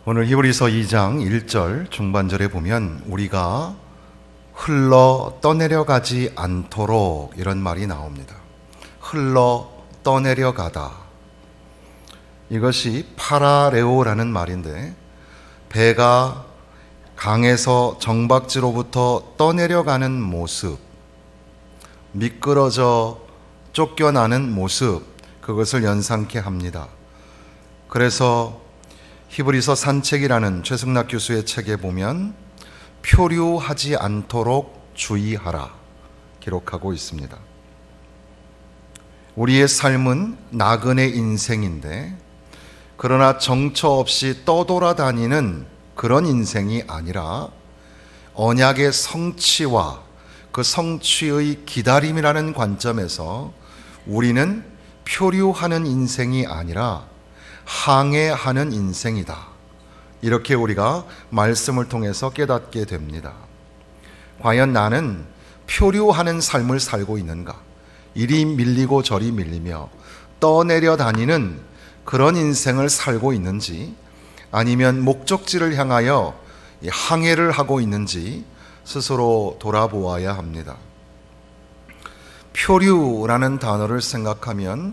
오늘 히브리서 2장 1절 중반절에 보면 우리가 흘러 떠내려가지 않도록 이런 말이 나옵니다. 흘러 떠내려가다. 이것이 파라레오라는 말인데, 배가 강에서 정박지로부터 떠내려가는 모습, 미끄러져 쫓겨나는 모습, 그것을 연상케 합니다. 그래서 히브리서 산책이라는 최승락 교수의 책에 보면 표류하지 않도록 주의하라 기록하고 있습니다. 우리의 삶은 나그네 인생인데, 그러나 정처 없이 떠돌아다니는 그런 인생이 아니라 언약의 성취와 그 성취의 기다림이라는 관점에서 우리는 표류하는 인생이 아니라 항해하는 인생이다. 이렇게 우리가 말씀을 통해서 깨닫게 됩니다. 과연 나는 표류하는 삶을 살고 있는가? 이리 밀리고 저리 밀리며 떠내려 다니는 그런 인생을 살고 있는지, 아니면 목적지를 향하여 항해를 하고 있는지 스스로 돌아보아야 합니다. 표류라는 단어를 생각하면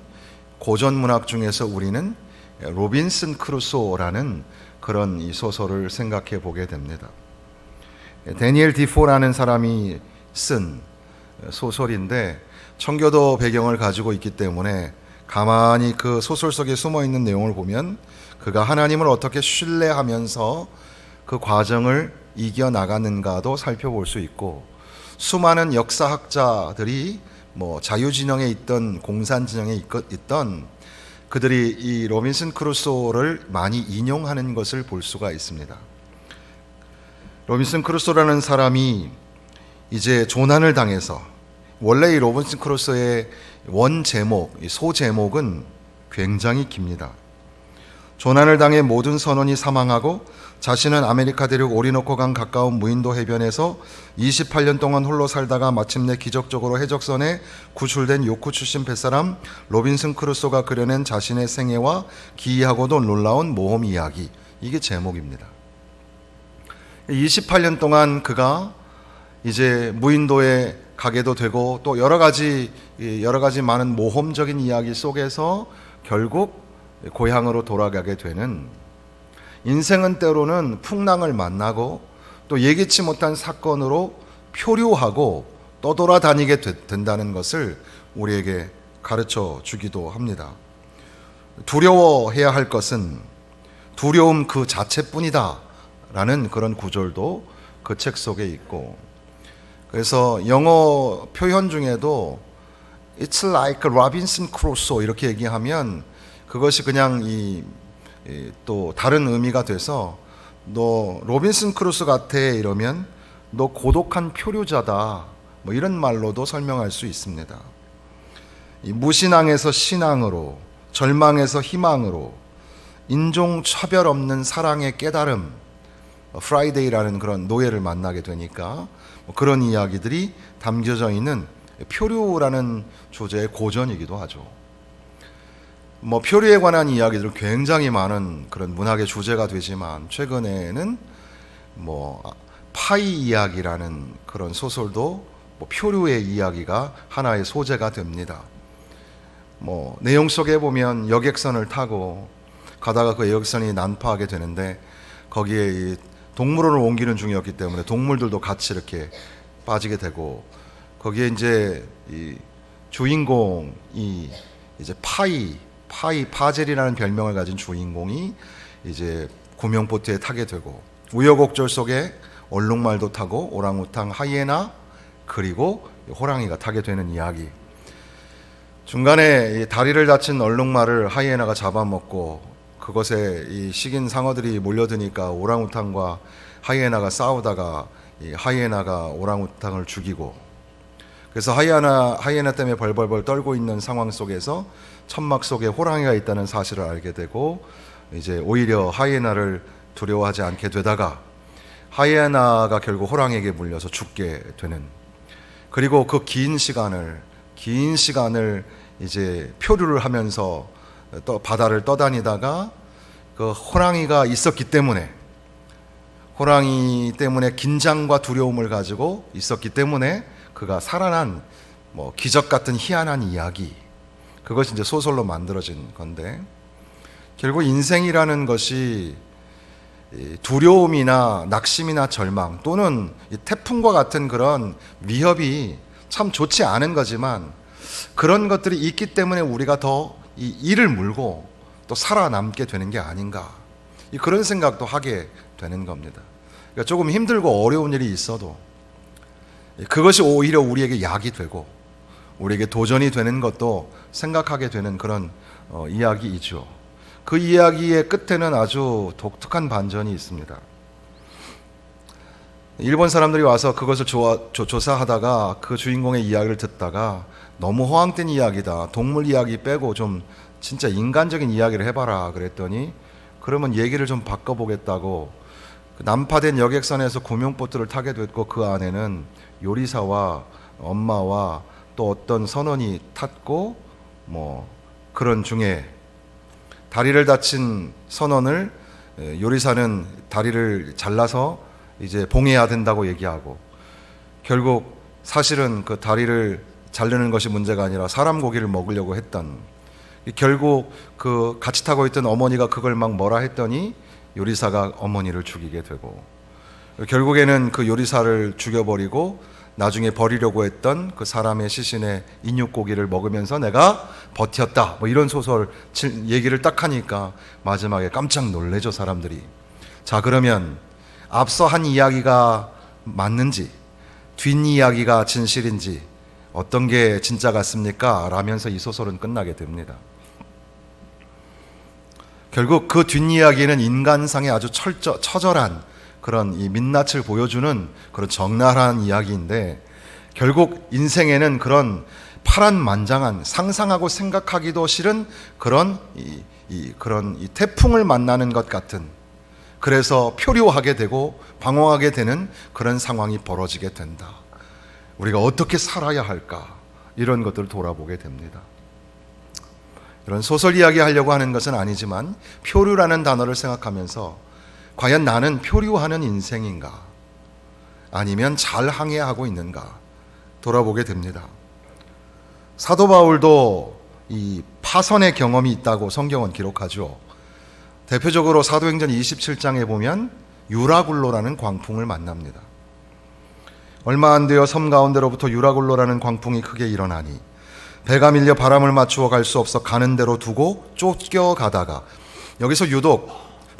고전 문학 중에서 우리는 로빈슨 크루소라는 그런 이 소설을 생각해 보게 됩니다. 데니엘 디포라는 사람이 쓴 소설인데, 청교도 배경을 가지고 있기 때문에 가만히 그 소설 속에 숨어 있는 내용을 보면 그가 하나님을 어떻게 신뢰하면서 그 과정을 이겨나가는가도 살펴볼 수 있고, 수많은 역사학자들이 자유진영에 있던 공산진영에 있던 그들이 이 로빈슨 크루소를 많이 인용하는 것을 볼 수가 있습니다. 로빈슨 크루소라는 사람이 이제 조난을 당해서, 원래 이 로빈슨 크루소의 원 제목, 소 제목은 굉장히 깁니다. 조난을 당해 모든 선원이 사망하고 자신은 아메리카 대륙 오리노코강 가까운 무인도 해변에서 28년 동안 홀로 살다가 마침내 기적적으로 해적선에 구출된 요크 출신 뱃사람 로빈슨 크루소가 그려낸 자신의 생애와 기이하고도 놀라운 모험 이야기, 이게 제목입니다. 28년 동안 그가 이제 무인도에 가게도 되고, 또 여러 가지 많은 모험적인 이야기 속에서 결국 고향으로 돌아가게 되는, 인생은 때로는 풍랑을 만나고 또 예기치 못한 사건으로 표류하고 떠돌아다니게 된다는 것을 우리에게 가르쳐 주기도 합니다. 두려워해야 할 것은 두려움 그 자체뿐이다 라는 그런 구절도 그 책 속에 있고, 그래서 영어 표현 중에도 It's like Robinson Crusoe 이렇게 얘기하면 그것이 그냥 또 다른 의미가 돼서, 너 로빈슨 크루소 같아 이러면 너 고독한 표류자다, 이런 말로도 설명할 수 있습니다. 이 무신앙에서 신앙으로, 절망에서 희망으로, 인종 차별 없는 사랑의 깨달음, 프라이데이라는 그런 노예를 만나게 되니까 그런 이야기들이 담겨져 있는 표류라는 주제의 고전이기도 하죠. 표류에 관한 이야기들 굉장히 많은 그런 문학의 주제가 되지만, 최근에는 파이 이야기라는 그런 소설도 표류의 이야기가 하나의 소재가 됩니다. 내용 속에 보면 여객선을 타고 가다가 그 여객선이 난파하게 되는데, 거기에 이 동물원을 옮기는 중이었기 때문에 동물들도 같이 이렇게 빠지게 되고, 거기에 이제 이 주인공이 이제 파젤이라는 별명을 가진 주인공이 이제 구명보트에 타게 되고, 우여곡절 속에 얼룩말도 타고 오랑우탕, 하이에나, 그리고 호랑이가 타게 되는 이야기. 중간에 이 다리를 다친 얼룩말을 하이에나가 잡아먹고, 그것에 이 식인 상어들이 몰려드니까 오랑우탕과 하이에나가 싸우다가 이 하이에나가 오랑우탕을 죽이고, 그래서 하이에나 때문에 벌벌벌 떨고 있는 상황 속에서 천막 속에 호랑이가 있다는 사실을 알게 되고, 이제 오히려 하이에나를 두려워하지 않게 되다가 하이에나가 결국 호랑이에게 물려서 죽게 되는, 그리고 그 긴 시간을 이제 표류를 하면서 또 바다를 떠다니다가 그 그 호랑이가 있었기 때문에, 호랑이 때문에 긴장과 두려움을 가지고 있었기 때문에 그가 살아난 기적 같은 희한한 이야기, 그것이 이제 소설로 만들어진 건데, 결국 인생이라는 것이 두려움이나 낙심이나 절망 또는 태풍과 같은 그런 위협이 참 좋지 않은 거지만, 그런 것들이 있기 때문에 우리가 더 이 이를 물고 또 살아남게 되는 게 아닌가, 그런 생각도 하게 되는 겁니다. 그러니까 조금 힘들고 어려운 일이 있어도 그것이 오히려 우리에게 약이 되고 우리에게 도전이 되는 것도 생각하게 되는 그런 이야기이죠. 그 이야기의 끝에는 아주 독특한 반전이 있습니다. 일본 사람들이 와서 그것을 조사하다가 그 주인공의 이야기를 듣다가 너무 허황된 이야기다, 동물 이야기 빼고 좀 진짜 인간적인 이야기를 해봐라 그랬더니, 그러면 얘기를 좀 바꿔보겠다고 난파된 여객선에서 구명보트를 타게 됐고, 그 안에는 요리사와 엄마와 또 어떤 선원이 탔고, 그런 중에 다리를 다친 선원을 요리사는 다리를 잘라서 이제 봉해야 된다고 얘기하고, 결국 사실은 그 다리를 자르는 것이 문제가 아니라 사람 고기를 먹으려고 했던, 결국 그 같이 타고 있던 어머니가 그걸 막 뭐라 했더니 요리사가 어머니를 죽이게 되고, 결국에는 그 요리사를 죽여버리고 나중에 버리려고 했던 그 사람의 시신의 인육고기를 먹으면서 내가 버텼다, 이런 소설 얘기를 딱 하니까 마지막에 깜짝 놀래죠, 사람들이. 자, 그러면 앞서 한 이야기가 맞는지 뒷이야기가 진실인지 어떤 게 진짜 같습니까? 라면서 이 소설은 끝나게 됩니다. 결국 그 뒷이야기는 인간상의 아주 처절한 그런 이 민낯을 보여주는 그런 적나라한 이야기인데, 결국 인생에는 그런 파란만장한, 상상하고 생각하기도 싫은 그런 이 태풍을 만나는 것 같은, 그래서 표류하게 되고 방황하게 되는 그런 상황이 벌어지게 된다. 우리가 어떻게 살아야 할까, 이런 것들을 돌아보게 됩니다. 이런 소설 이야기 하려고 하는 것은 아니지만, 표류라는 단어를 생각하면서 과연 나는 표류하는 인생인가, 아니면 잘 항해하고 있는가 돌아보게 됩니다. 사도 바울도 이 파선의 경험이 있다고 성경은 기록하죠. 대표적으로 사도행전 27장에 보면 유라굴로라는 광풍을 만납니다. 얼마 안 되어 섬 가운데로부터 유라굴로라는 광풍이 크게 일어나니 배가 밀려 바람을 맞추어 갈 수 없어 가는 대로 두고 쫓겨가다가, 여기서 유독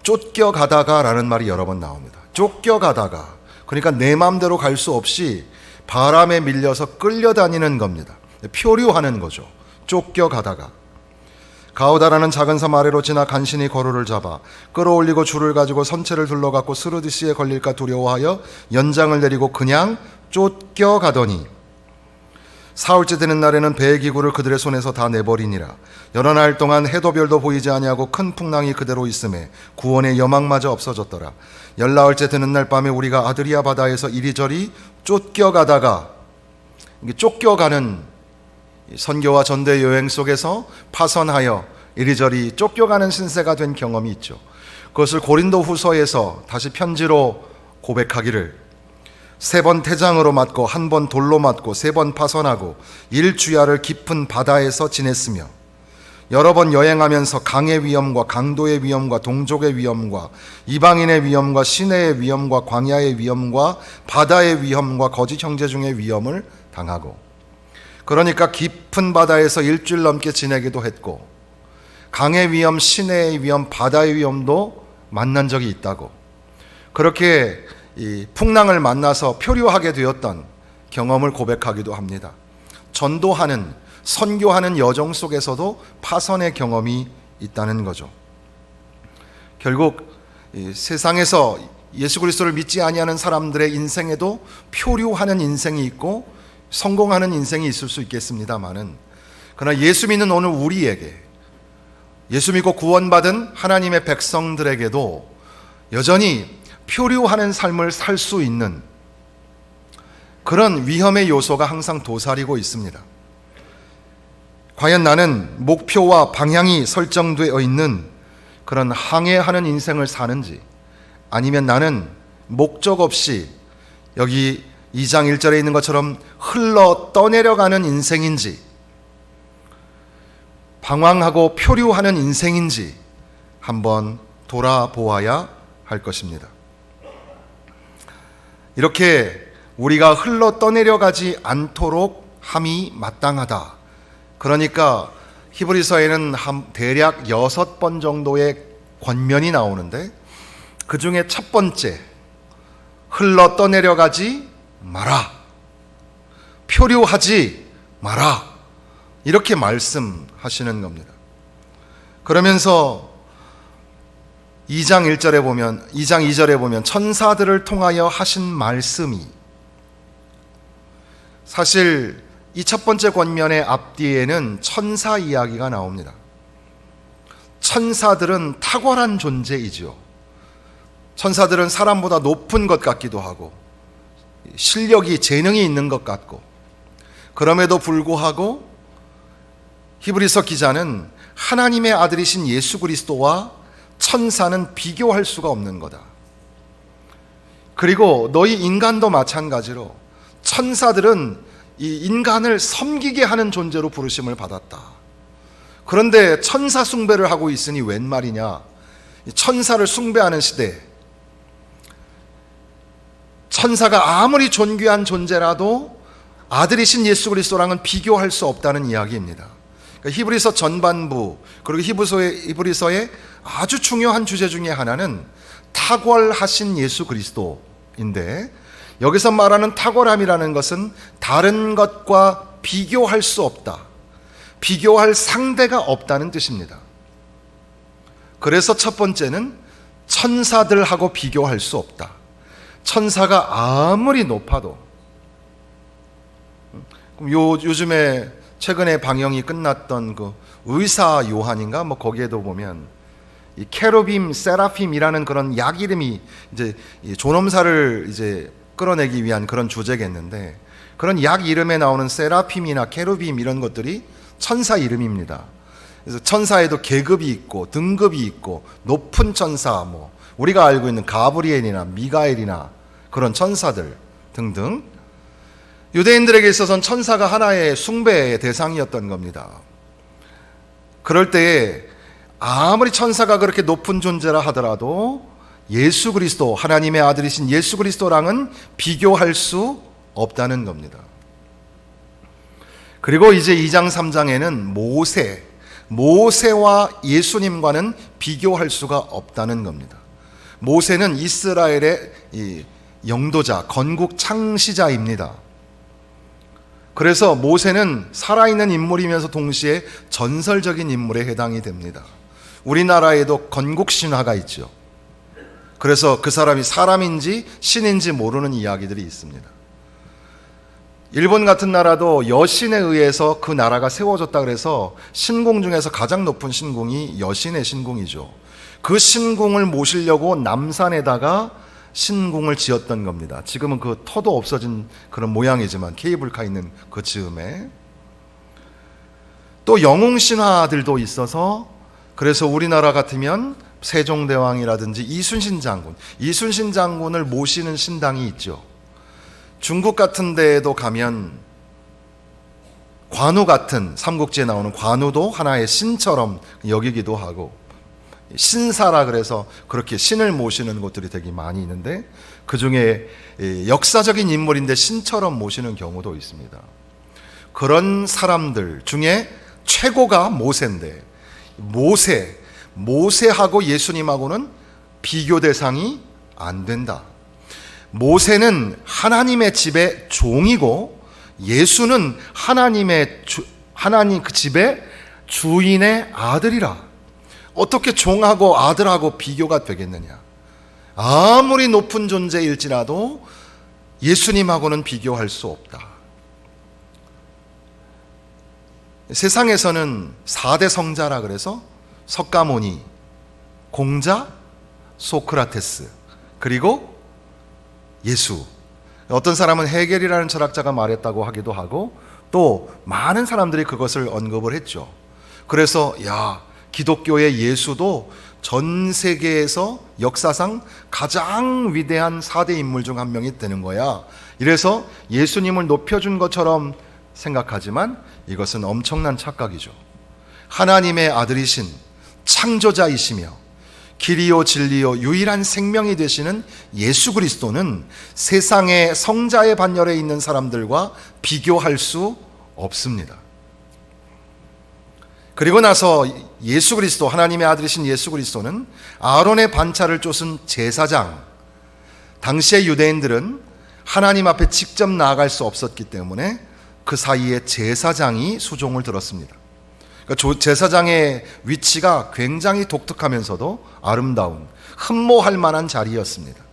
쫓겨가다가 라는 말이 여러 번 나옵니다. 쫓겨가다가, 그러니까 내 마음대로 갈 수 없이 바람에 밀려서 끌려다니는 겁니다. 표류하는 거죠. 쫓겨가다가 가우다라는 작은 섬 아래로 지나 간신히 거루를 잡아 끌어올리고 줄을 가지고 선체를 둘러갖고 스르디스에 걸릴까 두려워하여 연장을 내리고 그냥 쫓겨가더니, 사흘째 되는 날에는 배의 기구를 그들의 손에서 다 내버리니라. 여러 날 동안 해도 별도 보이지 아니하고 큰 풍랑이 그대로 있음에 구원의 여망마저 없어졌더라. 열나흘째 되는 날 밤에 우리가 아드리아 바다에서 이리저리 쫓겨가다가, 이게 쫓겨가는 선교와 전도의 여행 속에서 파선하여 이리저리 쫓겨가는 신세가 된 경험이 있죠. 그것을 고린도 후서에서 다시 편지로 고백하기를, 3번 태장으로 맞고 1번 돌로 맞고 3번 파선하고 일주야를 깊은 바다에서 지냈으며, 여러 번 여행하면서 강의 위험과 강도의 위험과 동족의 위험과 이방인의 위험과 시내의 위험과 광야의 위험과 바다의 위험과 거짓 형제 중의 위험을 당하고, 그러니까 깊은 바다에서 일주일 넘게 지내기도 했고, 강의 위험, 시내의 위험, 바다의 위험도 만난 적이 있다고, 그렇게 이 풍랑을 만나서 표류하게 되었던 경험을 고백하기도 합니다. 전도하는, 선교하는 여정 속에서도 파선의 경험이 있다는 거죠. 결국 이 세상에서 예수 그리스도를 믿지 아니하는 사람들의 인생에도 표류하는 인생이 있고 성공하는 인생이 있을 수 있겠습니다마는, 그러나 예수 믿는 오늘 우리에게, 예수 믿고 구원받은 하나님의 백성들에게도 여전히 표류하는 삶을 살 수 있는 그런 위험의 요소가 항상 도사리고 있습니다. 과연 나는 목표와 방향이 설정되어 있는 그런 항해하는 인생을 사는지, 아니면 나는 목적 없이 여기 2장 1절에 있는 것처럼 흘러 떠내려가는 인생인지, 방황하고 표류하는 인생인지 한번 돌아보아야 할 것입니다. 이렇게 우리가 흘러 떠내려가지 않도록 함이 마땅하다. 그러니까 히브리서에는 대략 6번 정도의 권면이 나오는데, 그 중에 첫 번째, 흘러 떠내려가지 마라, 표류하지 마라, 이렇게 말씀하시는 겁니다. 그러면서 2장 2절에 보면 천사들을 통하여 하신 말씀이, 사실 이 첫 번째 권면의 앞뒤에는 천사 이야기가 나옵니다. 천사들은 탁월한 존재이지요. 천사들은 사람보다 높은 것 같기도 하고 실력이, 재능이 있는 것 같고, 그럼에도 불구하고 히브리서 기자는 하나님의 아들이신 예수 그리스도와 천사는 비교할 수가 없는 거다. 그리고 너희 인간도 마찬가지로 천사들은 이 인간을 섬기게 하는 존재로 부르심을 받았다. 그런데 천사 숭배를 하고 있으니 웬 말이냐. 천사를 숭배하는 시대, 천사가 아무리 존귀한 존재라도 아들이신 예수 그리스도랑은 비교할 수 없다는 이야기입니다. 그러니까 히브리서 전반부, 그리고 히브리서의 아주 중요한 주제 중에 하나는 탁월하신 예수 그리스도인데, 여기서 말하는 탁월함이라는 것은 다른 것과 비교할 수 없다, 비교할 상대가 없다는 뜻입니다. 그래서 첫 번째는 천사들하고 비교할 수 없다. 천사가 아무리 높아도, 요즘에 최근에 방영이 끝났던 그 의사 요한인가 거기에도 보면 이 케루빔, 세라핌이라는 그런 약 이름이 이제 존엄사를 이제 끌어내기 위한 그런 주제겠는데, 그런 약 이름에 나오는 세라핌이나 케루빔 이런 것들이 천사 이름입니다. 그래서 천사에도 계급이 있고 등급이 있고, 높은 천사, 우리가 알고 있는 가브리엘이나 미가엘이나 그런 천사들 등등, 유대인들에게 있어서는 천사가 하나의 숭배의 대상이었던 겁니다. 그럴 때에 아무리 천사가 그렇게 높은 존재라 하더라도 예수 그리스도, 하나님의 아들이신 예수 그리스도랑은 비교할 수 없다는 겁니다. 그리고 이제 2장 3장에는 모세와 예수님과는 비교할 수가 없다는 겁니다. 모세는 이스라엘의 영도자, 건국 창시자입니다. 그래서 모세는 살아있는 인물이면서 동시에 전설적인 인물에 해당이 됩니다. 우리나라에도 건국 신화가 있죠. 그래서 그 사람이 사람인지 신인지 모르는 이야기들이 있습니다. 일본 같은 나라도 여신에 의해서 그 나라가 세워졌다 그래서 신궁 중에서 가장 높은 신궁이 여신의 신궁이죠. 그 신궁을 모시려고 남산에다가 신궁을 지었던 겁니다. 지금은 그 터도 없어진 그런 모양이지만, 케이블카 있는 그 즈음에. 또 영웅 신화들도 있어서, 그래서 우리나라 같으면 세종대왕이라든지 이순신 장군을 모시는 신당이 있죠. 중국 같은 데에도 가면 관우 같은, 삼국지에 나오는 관우도 하나의 신처럼 여기기도 하고, 신사라 그래서 그렇게 신을 모시는 곳들이 되게 많이 있는데, 그 중에 역사적인 인물인데 신처럼 모시는 경우도 있습니다. 그런 사람들 중에 최고가 모세인데, 모세하고 예수님하고는 비교 대상이 안 된다. 모세는 하나님의 집의 종이고, 예수는 하나님 그 집의 주인의 아들이라. 어떻게 종하고 아들하고 비교가 되겠느냐. 아무리 높은 존재일지라도 예수님하고는 비교할 수 없다. 세상에서는 4대 성자라 그래서 석가모니, 공자, 소크라테스, 그리고 예수. 어떤 사람은 헤겔이라는 철학자가 말했다고 하기도 하고, 또 많은 사람들이 그것을 언급을 했죠. 그래서 기독교의 예수도 전 세계에서 역사상 가장 위대한 4대 인물 중 한 명이 되는 거야. 이래서 예수님을 높여준 것처럼 생각하지만 이것은 엄청난 착각이죠. 하나님의 아들이신 창조자이시며 길이요 진리요 유일한 생명이 되시는 예수 그리스도는 세상의 성자의 반열에 있는 사람들과 비교할 수 없습니다. 그리고 나서 예수 그리스도, 하나님의 아들이신 예수 그리스도는 아론의 반차를 쫓은 제사장, 당시의 유대인들은 하나님 앞에 직접 나아갈 수 없었기 때문에 그 사이에 제사장이 수종을 들었습니다. 그러니까 제사장의 위치가 굉장히 독특하면서도 아름다운, 흠모할 만한 자리였습니다.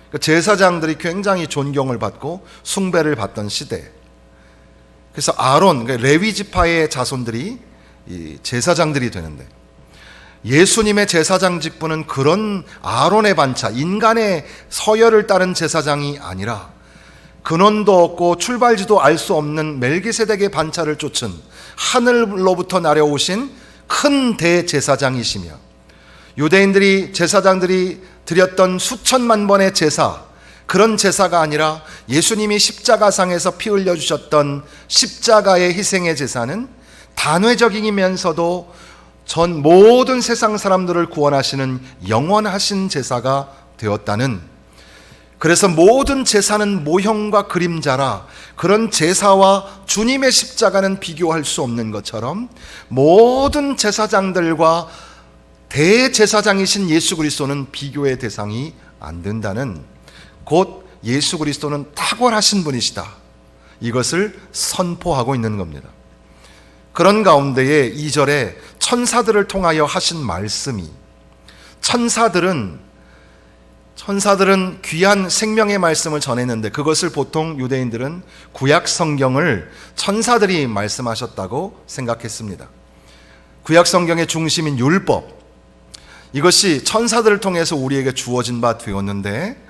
그러니까 제사장들이 굉장히 존경을 받고 숭배를 받던 시대. 그래서 아론, 그러니까 레위 지파의 자손들이 이 제사장들이 되는데, 예수님의 제사장 직분은 그런 아론의 반차, 인간의 서열을 따른 제사장이 아니라 근원도 없고 출발지도 알 수 없는 멜기세덱의 반차를 쫓은 하늘로부터 내려오신 큰 대제사장이시며, 유대인들이 제사장들이 드렸던 수천만 번의 제사, 그런 제사가 아니라 예수님이 십자가상에서 피 흘려주셨던 십자가의 희생의 제사는 단회적이면서도 전 모든 세상 사람들을 구원하시는 영원하신 제사가 되었다는, 그래서 모든 제사는 모형과 그림자라 그런 제사와 주님의 십자가는 비교할 수 없는 것처럼 모든 제사장들과 대제사장이신 예수 그리스도는 비교의 대상이 안 된다는, 곧 예수 그리스도는 탁월하신 분이시다, 이것을 선포하고 있는 겁니다. 그런 가운데에 2절에 천사들을 통하여 하신 말씀이, 천사들은 귀한 생명의 말씀을 전했는데 그것을 보통 유대인들은 구약 성경을 천사들이 말씀하셨다고 생각했습니다. 구약 성경의 중심인 율법, 이것이 천사들을 통해서 우리에게 주어진 바 되었는데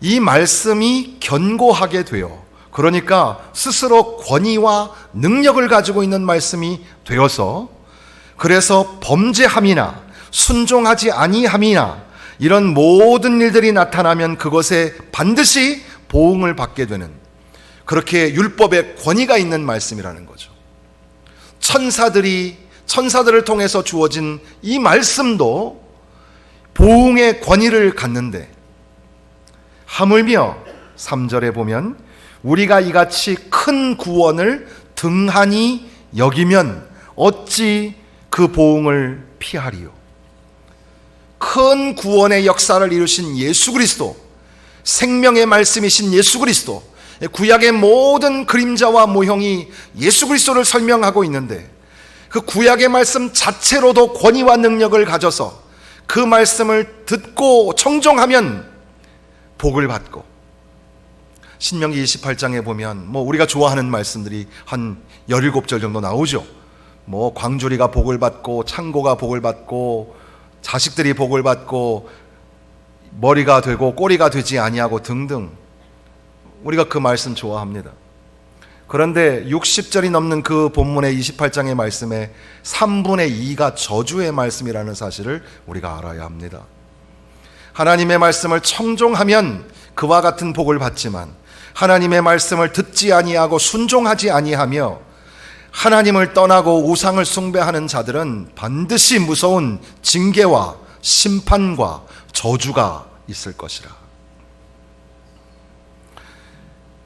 이 말씀이 견고하게 되어, 그러니까 스스로 권위와 능력을 가지고 있는 말씀이 되어서, 그래서 범죄함이나 순종하지 아니함이나 이런 모든 일들이 나타나면 그것에 반드시 보응을 받게 되는, 그렇게 율법에 권위가 있는 말씀이라는 거죠. 천사들을 통해서 주어진 이 말씀도 보응의 권위를 갖는데, 하물며 3절에 보면 우리가 이같이 큰 구원을 등한히 여기면 어찌 그 보응을 피하리요. 큰 구원의 역사를 이루신 예수 그리스도, 생명의 말씀이신 예수 그리스도, 구약의 모든 그림자와 모형이 예수 그리스도를 설명하고 있는데, 그 구약의 말씀 자체로도 권위와 능력을 가져서 그 말씀을 듣고 청종하면 복을 받고, 신명기 28장에 보면 우리가 좋아하는 말씀들이 한 17절 정도 나오죠. 광주리가 복을 받고, 창고가 복을 받고, 자식들이 복을 받고, 머리가 되고 꼬리가 되지 아니하고 등등, 우리가 그 말씀 좋아합니다. 그런데 60절이 넘는 그 본문의 28장의 말씀에 3분의 2가 저주의 말씀이라는 사실을 우리가 알아야 합니다. 하나님의 말씀을 청종하면 그와 같은 복을 받지만, 하나님의 말씀을 듣지 아니하고 순종하지 아니하며 하나님을 떠나고 우상을 숭배하는 자들은 반드시 무서운 징계와 심판과 저주가 있을 것이라.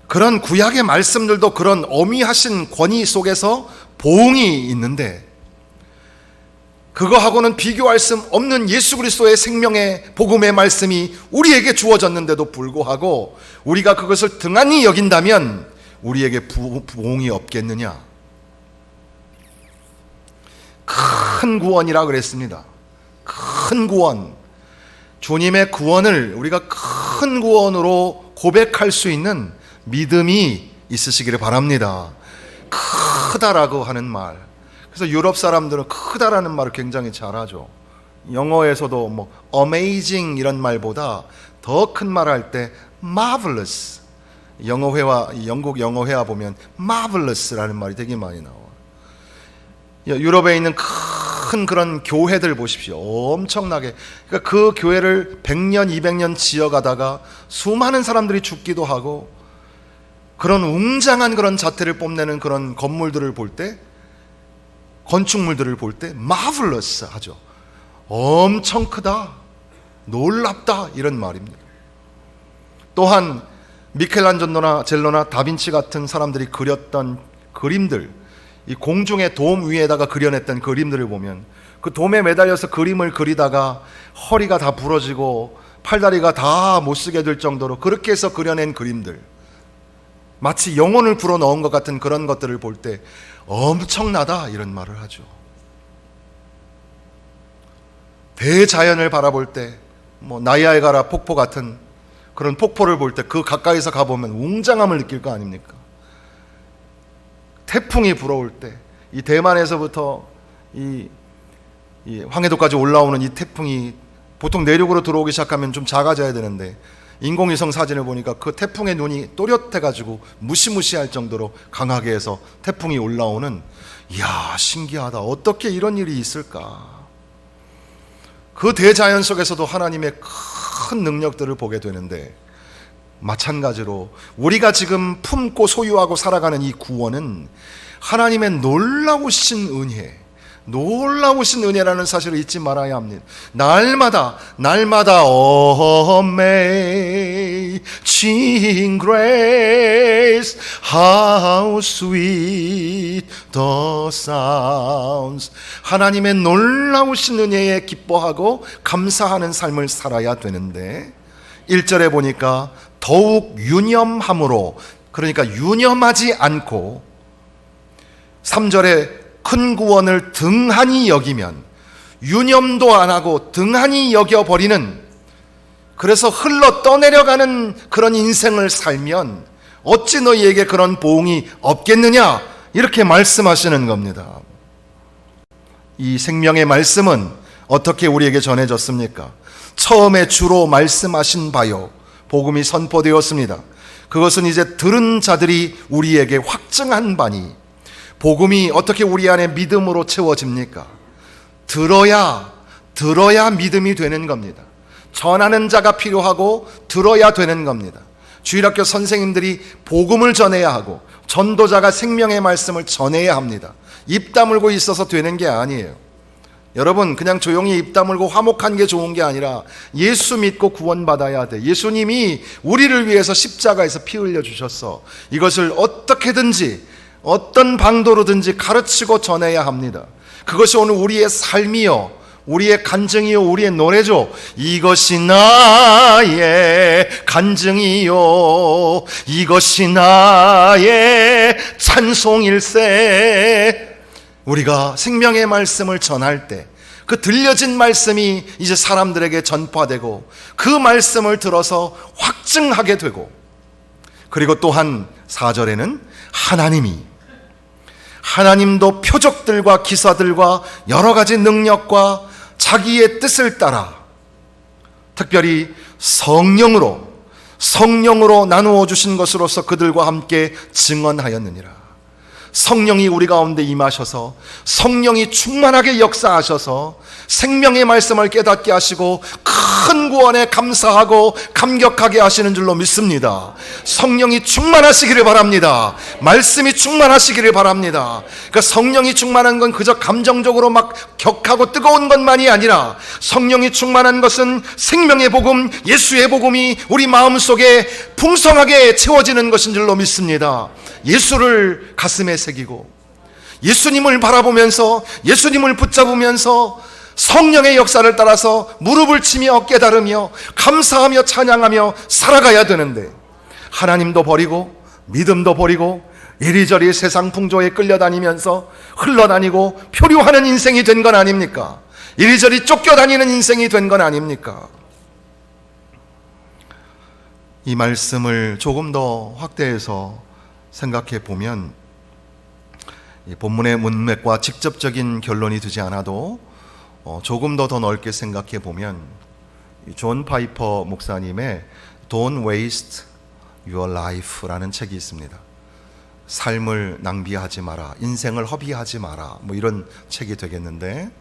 그런 구약의 말씀들도 그런 어미하신 권위 속에서 보응이 있는데, 그거하고는 비교할 수 없는 예수 그리스도의 생명의 복음의 말씀이 우리에게 주어졌는데도 불구하고 우리가 그것을 등한히 여긴다면 우리에게 보응이 없겠느냐? 큰 구원이라 그랬습니다. 큰 구원, 주님의 구원을 우리가 큰 구원으로 고백할 수 있는 믿음이 있으시기를 바랍니다. 크다라고 하는 말, 그래서 유럽 사람들은 크다라는 말을 굉장히 잘하죠. 영어에서도 amazing 이런 말보다 더 큰 말 할 때 marvelous, 영국 영어회화 보면 marvelous라는 말이 되게 많이 나와. 유럽에 있는 큰 그런 교회들 보십시오. 엄청나게. 그러니까 그 교회를 100년, 200년 지어가다가 수많은 사람들이 죽기도 하고 그런 웅장한 그런 자태를 뽐내는 그런 건물들을 볼 때, 건축물들을 볼 때 marvelous 하죠. 엄청 크다, 놀랍다, 이런 말입니다. 또한 미켈란젤로나 다빈치 같은 사람들이 그렸던 그림들, 이 공중의 돔 위에다가 그려냈던 그림들을 보면 그 돔에 매달려서 그림을 그리다가 허리가 다 부러지고 팔다리가 다 못쓰게 될 정도로 그렇게 해서 그려낸 그림들, 마치 영혼을 불어넣은 것 같은 그런 것들을 볼 때 엄청나다, 이런 말을 하죠. 대자연을 바라볼 때 나이아가라 폭포 같은 그런 폭포를 볼 때 그 가까이서 가보면 웅장함을 느낄 거 아닙니까? 태풍이 불어올 때 이 대만에서부터 이 황해도까지 올라오는 이 태풍이 보통 내륙으로 들어오기 시작하면 좀 작아져야 되는데 인공위성 사진을 보니까 그 태풍의 눈이 또렷해가지고 무시무시할 정도로 강하게 해서 태풍이 올라오는, 이야 신기하다, 어떻게 이런 일이 있을까. 그 대자연 속에서도 하나님의 큰 능력들을 보게 되는데, 마찬가지로 우리가 지금 품고 소유하고 살아가는 이 구원은 하나님의 놀라우신 은혜라는 사실을 잊지 말아야 합니다. 날마다 Amazing grace, how sweet the sounds. 하나님의 놀라우신 은혜에 기뻐하고 감사하는 삶을 살아야 되는데, 1절에 보니까 더욱 유념함으로, 그러니까 유념하지 않고, 3절에 큰 구원을 등한히 여기면, 유념도 안 하고 등한히 여겨버리는, 그래서 흘러 떠내려가는 그런 인생을 살면 어찌 너희에게 그런 보응이 없겠느냐, 이렇게 말씀하시는 겁니다. 이 생명의 말씀은 어떻게 우리에게 전해졌습니까? 처음에 주로 말씀하신 바요, 복음이 선포되었습니다. 그것은 이제 들은 자들이 우리에게 확증한 바니, 복음이 어떻게 우리 안에 믿음으로 채워집니까? 들어야 믿음이 되는 겁니다. 전하는 자가 필요하고 들어야 되는 겁니다. 주일학교 선생님들이 복음을 전해야 하고 전도자가 생명의 말씀을 전해야 합니다. 입 다물고 있어서 되는 게 아니에요. 여러분, 그냥 조용히 입 다물고 화목한 게 좋은 게 아니라 예수 믿고 구원받아야 돼. 예수님이 우리를 위해서 십자가에서 피 흘려 주셨어. 이것을 어떻게든지 어떤 방도로든지 가르치고 전해야 합니다. 그것이 오늘 우리의 삶이요, 우리의 간증이요, 우리의 노래죠. 이것이 나의 간증이요, 이것이 나의 찬송일세. 우리가 생명의 말씀을 전할 때 그 들려진 말씀이 이제 사람들에게 전파되고 그 말씀을 들어서 확증하게 되고, 그리고 또한 4절에는 하나님도 표적들과 기사들과 여러 가지 능력과 자기의 뜻을 따라 특별히 성령으로 나누어 주신 것으로서 그들과 함께 증언하였느니라. 성령이 우리 가운데 임하셔서 성령이 충만하게 역사하셔서 생명의 말씀을 깨닫게 하시고 큰 구원에 감사하고 감격하게 하시는 줄로 믿습니다. 성령이 충만하시기를 바랍니다. 말씀이 충만하시기를 바랍니다. 그러니까 성령이 충만한 건 그저 감정적으로 막 격하고 뜨거운 것만이 아니라, 성령이 충만한 것은 생명의 복음, 예수의 복음이 우리 마음속에 풍성하게 채워지는 것인 줄로 믿습니다. 예수를 가슴에 새기고 예수님을 바라보면서 예수님을 붙잡으면서 성령의 역사를 따라서 무릎을 치며 깨달으며 감사하며 찬양하며 살아가야 되는데, 하나님도 버리고 믿음도 버리고 이리저리 세상 풍조에 끌려다니면서 흘러다니고 표류하는 인생이 된 건 아닙니까? 이리저리 쫓겨다니는 인생이 된 건 아닙니까? 이 말씀을 조금 더 확대해서 생각해 보면, 이 본문의 문맥과 직접적인 결론이 되지 않아도 조금 더 넓게 생각해 보면, 존 파이퍼 목사님의 Don't Waste Your Life라는 책이 있습니다. 삶을 낭비하지 마라, 인생을 허비하지 마라, 이런 책이 되겠는데,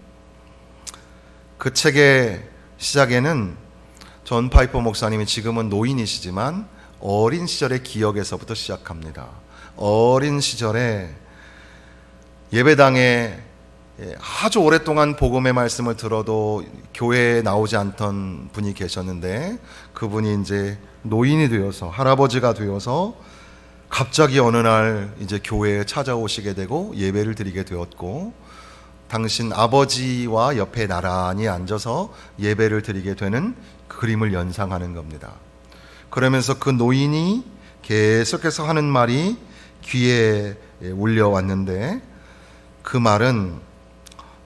그 책의 시작에는 존 파이퍼 목사님이 지금은 노인이시지만 어린 시절의 기억에서부터 시작합니다. 어린 시절에 예배당에 아주 오랫동안 복음의 말씀을 들어도 교회에 나오지 않던 분이 계셨는데, 그분이 이제 노인이 되어서, 할아버지가 되어서 갑자기 어느 날 이제 교회에 찾아오시게 되고 예배를 드리게 되었고, 당신 아버지와 옆에 나란히 앉아서 예배를 드리게 되는 그림을 연상하는 겁니다. 그러면서 그 노인이 계속해서 하는 말이 귀에 울려왔는데, 그 말은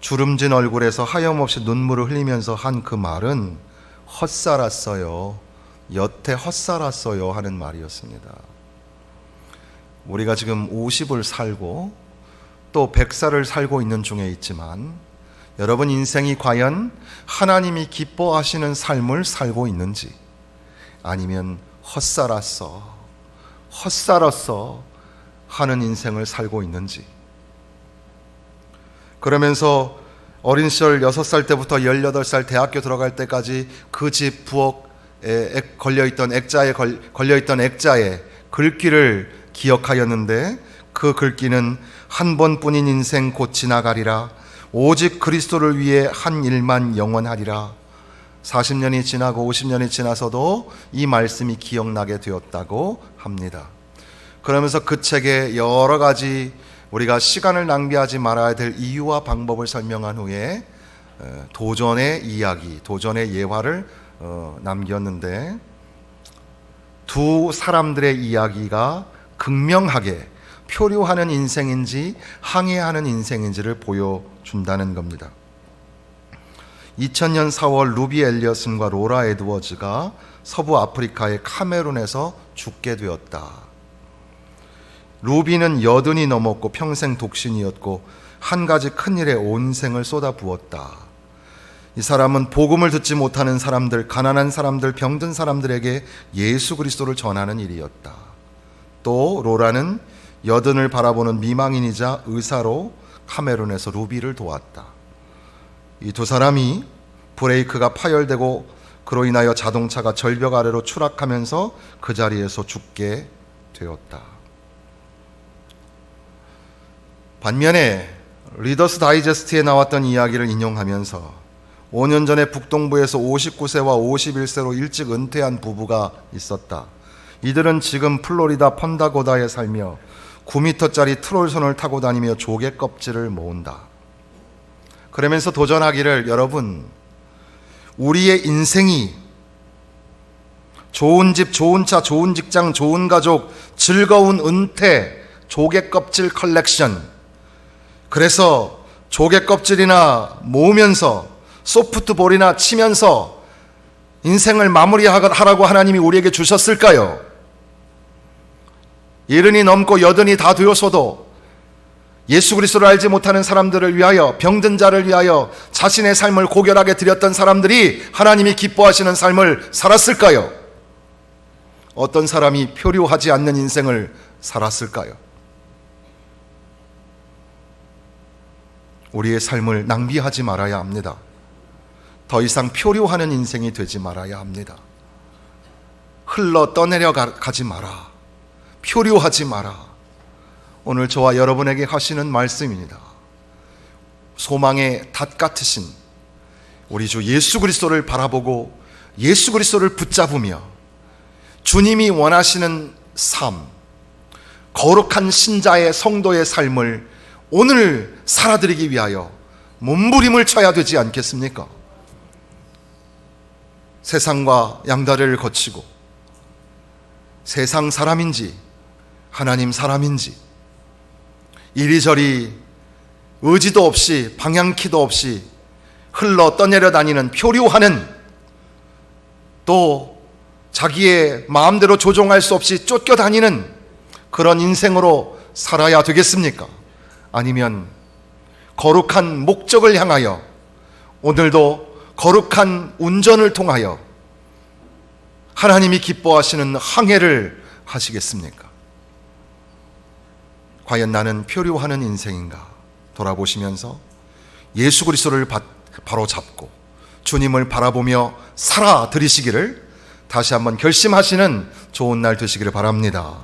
주름진 얼굴에서 하염없이 눈물을 흘리면서 한 그 말은 헛살았어요, 여태 헛살았어요 하는 말이었습니다. 우리가 지금 50을 살고 또 100살을 살고 있는 중에 있지만, 여러분 인생이 과연 하나님이 기뻐하시는 삶을 살고 있는지, 아니면 헛살았어 하는 인생을 살고 있는지. 그러면서 어린 시절 6살 때부터 18살 대학교 들어갈 때까지 그 집 부엌에 걸려있던 액자에 글귀를 기억하였는데, 그 글귀는 한 번뿐인 인생 곧 지나가리라, 오직 그리스도를 위해 한 일만 영원하리라. 40년이 지나고 50년이 지나서도 이 말씀이 기억나게 되었다고 합니다. 그러면서 그 책에 여러 가지 우리가 시간을 낭비하지 말아야 될 이유와 방법을 설명한 후에 도전의 이야기, 도전의 예화를 남겼는데, 두 사람들의 이야기가 극명하게 표류하는 인생인지 항해하는 인생인지를 보여준다는 겁니다. 2000년 4월 루비 엘리엇슨과 로라 에드워즈가 서부 아프리카의 카메룬에서 죽게 되었다. 루비는 80이 넘었고 평생 독신이었고 한 가지 큰일에 온 생을 쏟아부었다. 이 사람은 복음을 듣지 못하는 사람들, 가난한 사람들, 병든 사람들에게 예수 그리스도를 전하는 일이었다. 또 로라는 80을 바라보는 미망인이자 의사로 카메룬에서 루비를 도왔다. 이 두 사람이 브레이크가 파열되고 그로 인하여 자동차가 절벽 아래로 추락하면서 그 자리에서 죽게 되었다. 반면에 리더스 다이제스트에 나왔던 이야기를 인용하면서 5년 전에 북동부에서 59세와 51세로 일찍 은퇴한 부부가 있었다. 이들은 지금 플로리다 펀다고다에 살며 9m짜리 트롤선을 타고 다니며 조개 껍질을 모은다. 그러면서 도전하기를, 여러분, 우리의 인생이 좋은 집, 좋은 차, 좋은 직장, 좋은 가족, 즐거운 은퇴, 조개 껍질 컬렉션, 그래서 조개 껍질이나 모으면서 소프트볼이나 치면서 인생을 마무리하라고 하나님이 우리에게 주셨을까요? 70이 넘고 80이 다 되었어도 예수 그리스도를 알지 못하는 사람들을 위하여, 병든 자를 위하여 자신의 삶을 고결하게 드렸던 사람들이 하나님이 기뻐하시는 삶을 살았을까요? 어떤 사람이 표류하지 않는 인생을 살았을까요? 우리의 삶을 낭비하지 말아야 합니다. 더 이상 표류하는 인생이 되지 말아야 합니다. 흘러 떠내려 가지 마라. 표류하지 마라. 오늘 저와 여러분에게 하시는 말씀입니다. 소망의 닷 같으신 우리 주 예수 그리스도를 바라보고 예수 그리스도를 붙잡으며 주님이 원하시는 삶, 거룩한 신자의 성도의 삶을 오늘 살아드리기 위하여 몸부림을 쳐야 되지 않겠습니까? 세상과 양다리를 거치고 세상 사람인지 하나님 사람인지 이리저리 의지도 없이 방향키도 없이 흘러 떠내려 다니는, 표류하는, 또 자기의 마음대로 조종할 수 없이 쫓겨다니는 그런 인생으로 살아야 되겠습니까? 아니면 거룩한 목적을 향하여 오늘도 거룩한 운전을 통하여 하나님이 기뻐하시는 항해를 하시겠습니까? 과연 나는 표류하는 인생인가 돌아보시면서 예수 그리스도를 바로 잡고 주님을 바라보며 살아 들이시기를 다시 한번 결심하시는 좋은 날 되시기를 바랍니다.